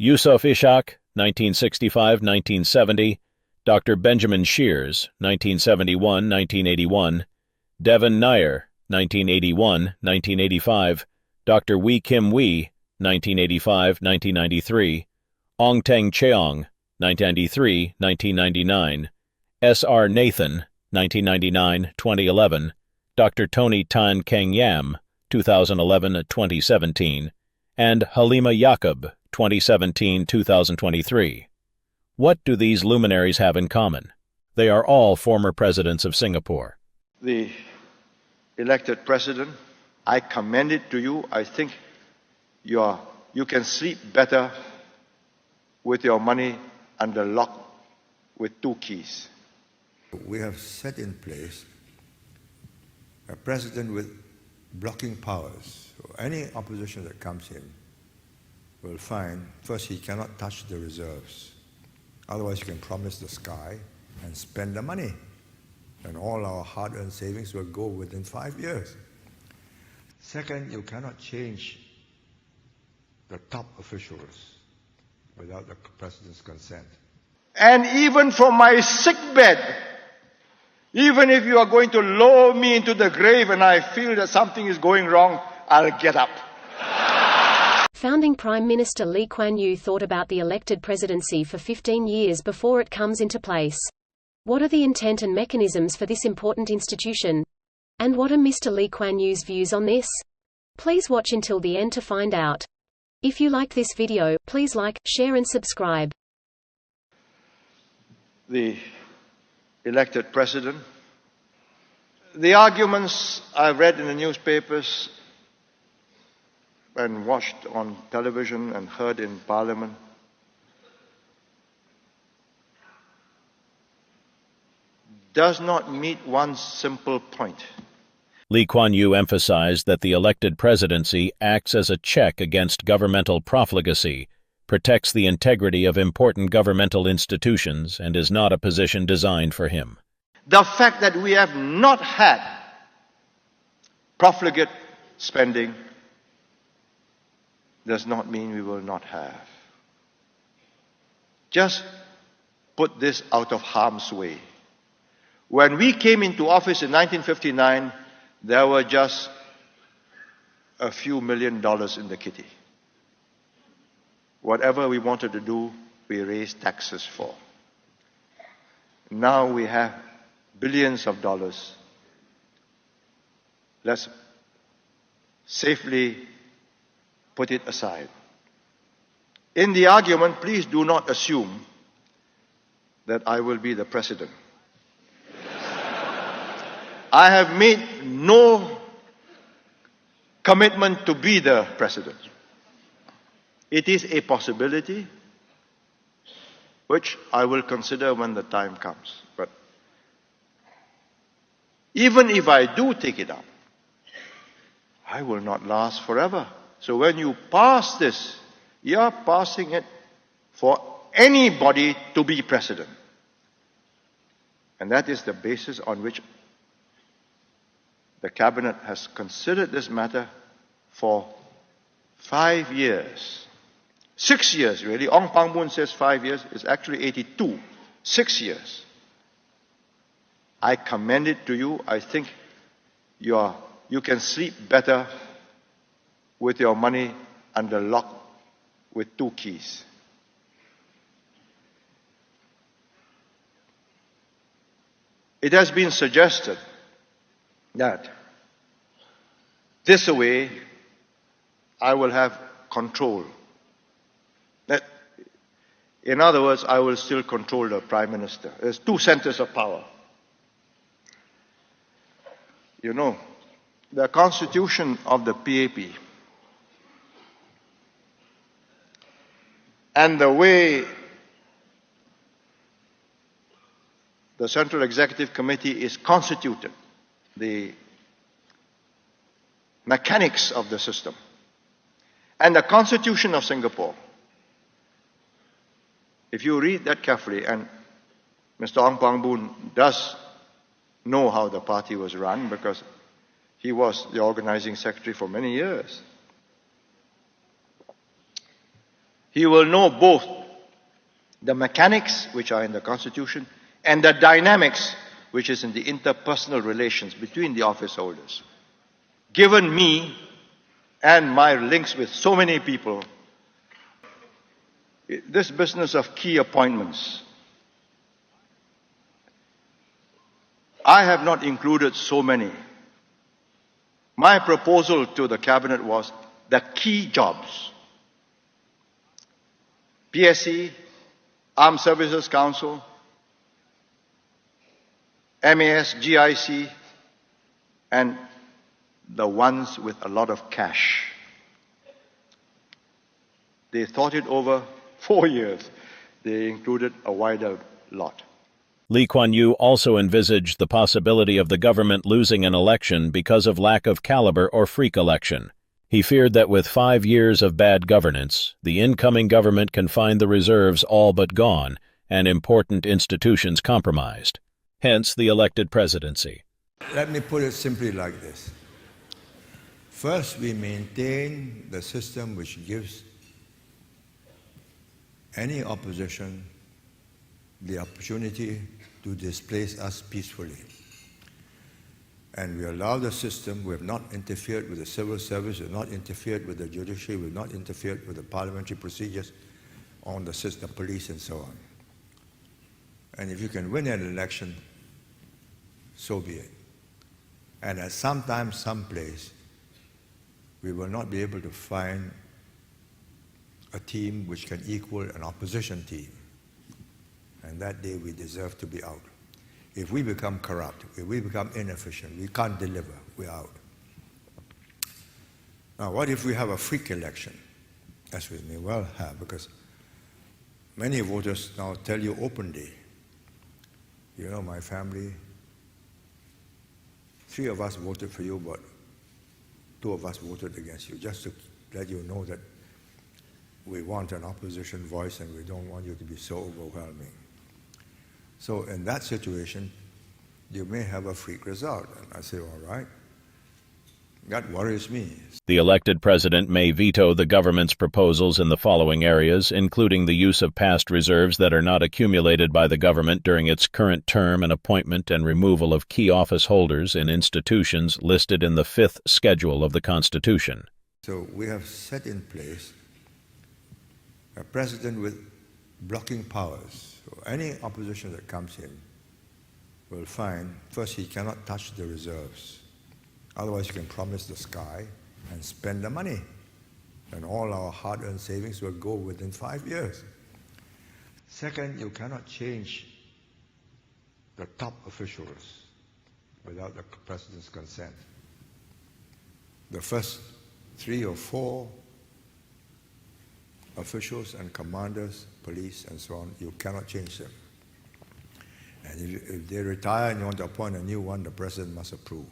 Yusuf Ishak, 1965-1970, Dr. Benjamin Shears, 1971-1981, Devon Nair, 1981-1985, Dr. Wee Kim Wee, 1985-1993, Ong Teng Cheong, 1993-1999, S.R. Nathan, 1999-2011, Dr. Tony Tan Keng Yam, 2011-2017, and Halima Yaqub, 2017-2023. What do these luminaries have in common? They are all former presidents of Singapore. The elected president, I commend it to you. I think you can sleep better with your money under lock with 2 keys. We have set in place a president with blocking powers. So any opposition that comes in will find, first, he cannot touch the reserves. Otherwise, you can promise the sky and spend the money. And all our hard-earned savings will go within 5 years. Second, you cannot change the top officials without the president's consent. And even from my sick bed, even if you are going to lower me into the grave and I feel that something is going wrong, I'll get up. Founding Prime Minister Lee Kuan Yew thought about the elected presidency for 15 years before it comes into place. What are the intent and mechanisms for this important institution? And what are Mr. Lee Kuan Yew's views on this? Please watch until the end to find out. If you like this video, please like, share and subscribe. The elected president. The arguments I've read in the newspapers and watched on television and heard in Parliament does not meet one simple point. Lee Kuan Yew emphasized that the elected presidency acts as a check against governmental profligacy, protects the integrity of important governmental institutions, and is not a position designed for him. The fact that we have not had profligate spending does not mean we will not have. Just put this out of harm's way. When we came into office in 1959, there were just a few $1 million in the kitty. Whatever we wanted to do, we raised taxes for. Now we have billions of dollars. Let's safely put it aside. In the argument, please do not assume that I will be the president. I have made no commitment to be the president. It is a possibility which I will consider when the time comes. But even if I do take it up, I will not last forever. So when you pass this, you are passing it for anybody to be president. And that is the basis on which the cabinet has considered this matter for 5 years. 6 years, really. Ong Pang Boon says 5 years. It's actually 82. 6 years. I commend it to you. I think you can sleep better with your money under lock with 2 keys. It has been suggested that this way I will have control. That, in other words, I will still control the Prime Minister. There's 2 centers of power. You know, the constitution of the PAP and the way the Central Executive Committee is constituted, the mechanics of the system, and the Constitution of Singapore. If you read that carefully, and Mr. Ong Pang Boon does know how the party was run because he was the organizing secretary for many years. He will know both the mechanics, which are in the Constitution, and the dynamics, which is in the interpersonal relations between the office holders. Given me and my links with so many people, this business of key appointments, I have not included so many. My proposal to the cabinet was the key jobs. PSC, Armed Services Council, MAS, GIC, and the ones with a lot of cash. They thought it over 4 years. They included a wider lot. Lee Kuan Yew also envisaged the possibility of the government losing an election because of lack of calibre or freak election. He feared that with 5 years of bad governance, the incoming government can find the reserves all but gone and important institutions compromised. Hence the elected presidency. Let me put it simply like this. First, we maintain the system which gives any opposition the opportunity to displace us peacefully. And we allow the system. We have not interfered with the civil service, we have not interfered with the judiciary, we have not interfered with the parliamentary procedures on the system, police and so on. And if you can win an election, so be it. And at some time, someplace, we will not be able to find a team which can equal an opposition team. And that day we deserve to be out. If we become corrupt, if we become inefficient, we can't deliver, we're out. Now, what if we have a freak election? As we may well have, because many voters now tell you openly, you know, my family, 3 of us voted for you, but 2 of us voted against you, just to let you know that we want an opposition voice and we don't want you to be so overwhelming. So in that situation, you may have a freak result. And I say, all right, that worries me. The elected president may veto the government's proposals in the following areas, including the use of past reserves that are not accumulated by the government during its current term and appointment and removal of key office holders in institutions listed in the 5th schedule of the Constitution. So we have set in place a president with blocking powers. So any opposition that comes in will find, first, he cannot touch the reserves. Otherwise, you can promise the sky and spend the money. And all our hard-earned savings will go within 5 years. Second, you cannot change the top officials without the president's consent. The first 3 or 4 officials and commanders, police and so on, you cannot change them. And if they retire and you want to appoint a new one, the president must approve.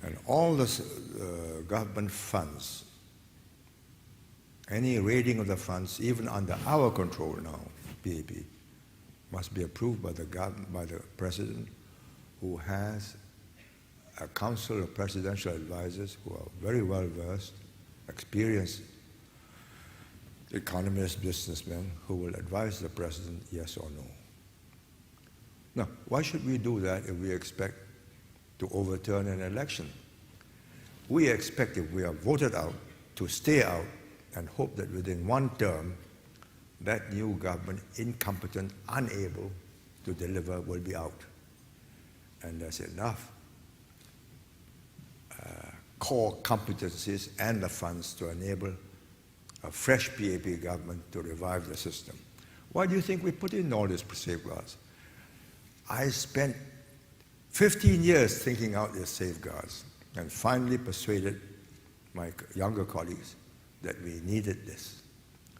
And all the government funds, any raiding of the funds, even under our control now, PAP, must be approved by the president, who has a council of presidential advisors who are very well versed, experienced economists, businessmen, who will advise the president yes or no. Now, why should we do that if we expect to overturn an election? We expect, if we are voted out, to stay out and hope that within 1 term, that new government, incompetent, unable to deliver, will be out. And there's enough core competencies and the funds to enable a fresh PAP government to revive the system. Why do you think we put in all these safeguards? I spent 15 years thinking out these safeguards and finally persuaded my younger colleagues that we needed this,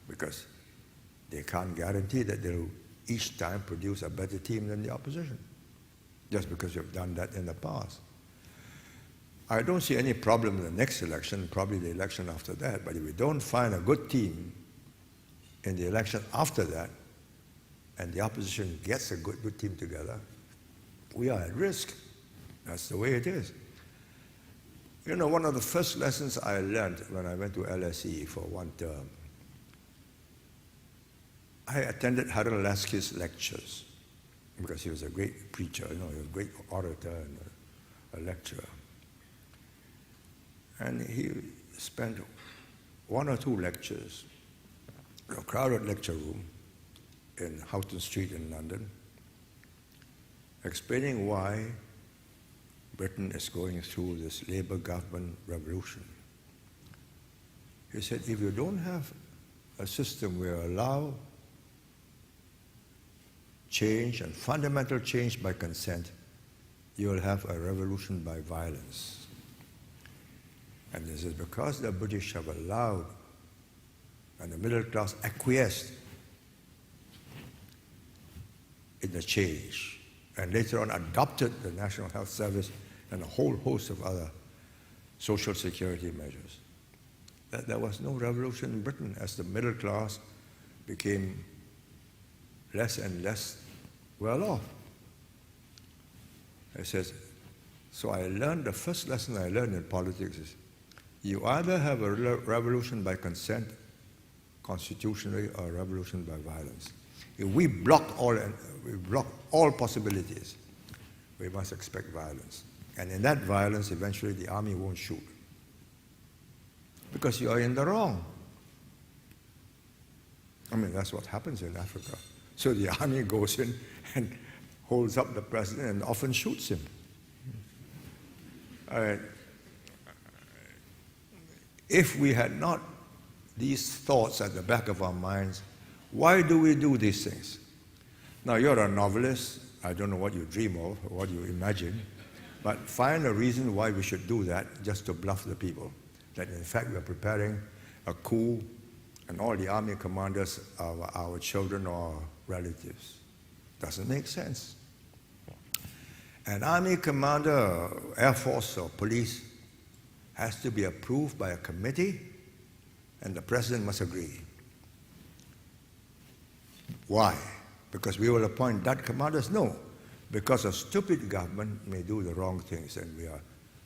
because they can't guarantee that they'll each time produce a better team than the opposition, just because you've done that in the past. I don't see any problem in the next election, probably the election after that, but if we don't find a good team in the election after that, and the opposition gets a good team together, we are at risk. That's the way it is. You know, one of the first lessons I learned when I went to LSE for 1 term I attended Harold Lasky's lectures because he was a great preacher, he was a great orator and a lecturer. And he spent one or two lectures in a crowded lecture room in Houghton Street in London, explaining why Britain is going through this Labour government revolution. He said, if you don't have a system where you allow change and fundamental change by consent, you will have a revolution by violence. And this is because the British have allowed and the middle class acquiesced in the change and later on adopted the National Health Service and a whole host of other social security measures. That there was no revolution in Britain as the middle class became less and less well off. He says, so I learned, the first lesson I learned in politics is, you either have a revolution by consent, constitutionally, or a revolution by violence. If we block all possibilities, we must expect violence. And in that violence, eventually the army won't shoot. Because you are in the wrong. I mean, that's what happens in Africa. So the army goes in and holds up the president and often shoots him. If we had not these thoughts at the back of our minds, why do we do these things? Now, you're a novelist. I don't know what you dream of or what you imagine, but find a reason why we should do that just to bluff the people, that in fact we're preparing a coup and all the army commanders are our children or relatives. Doesn't make sense. An army commander, Air Force or police has to be approved by a committee and the president must agree. Why? Because we will appoint that commanders? No. Because a stupid government may do the wrong things and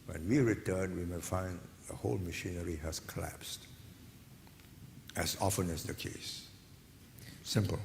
when we return, we may find the whole machinery has collapsed, as often is the case. Simple.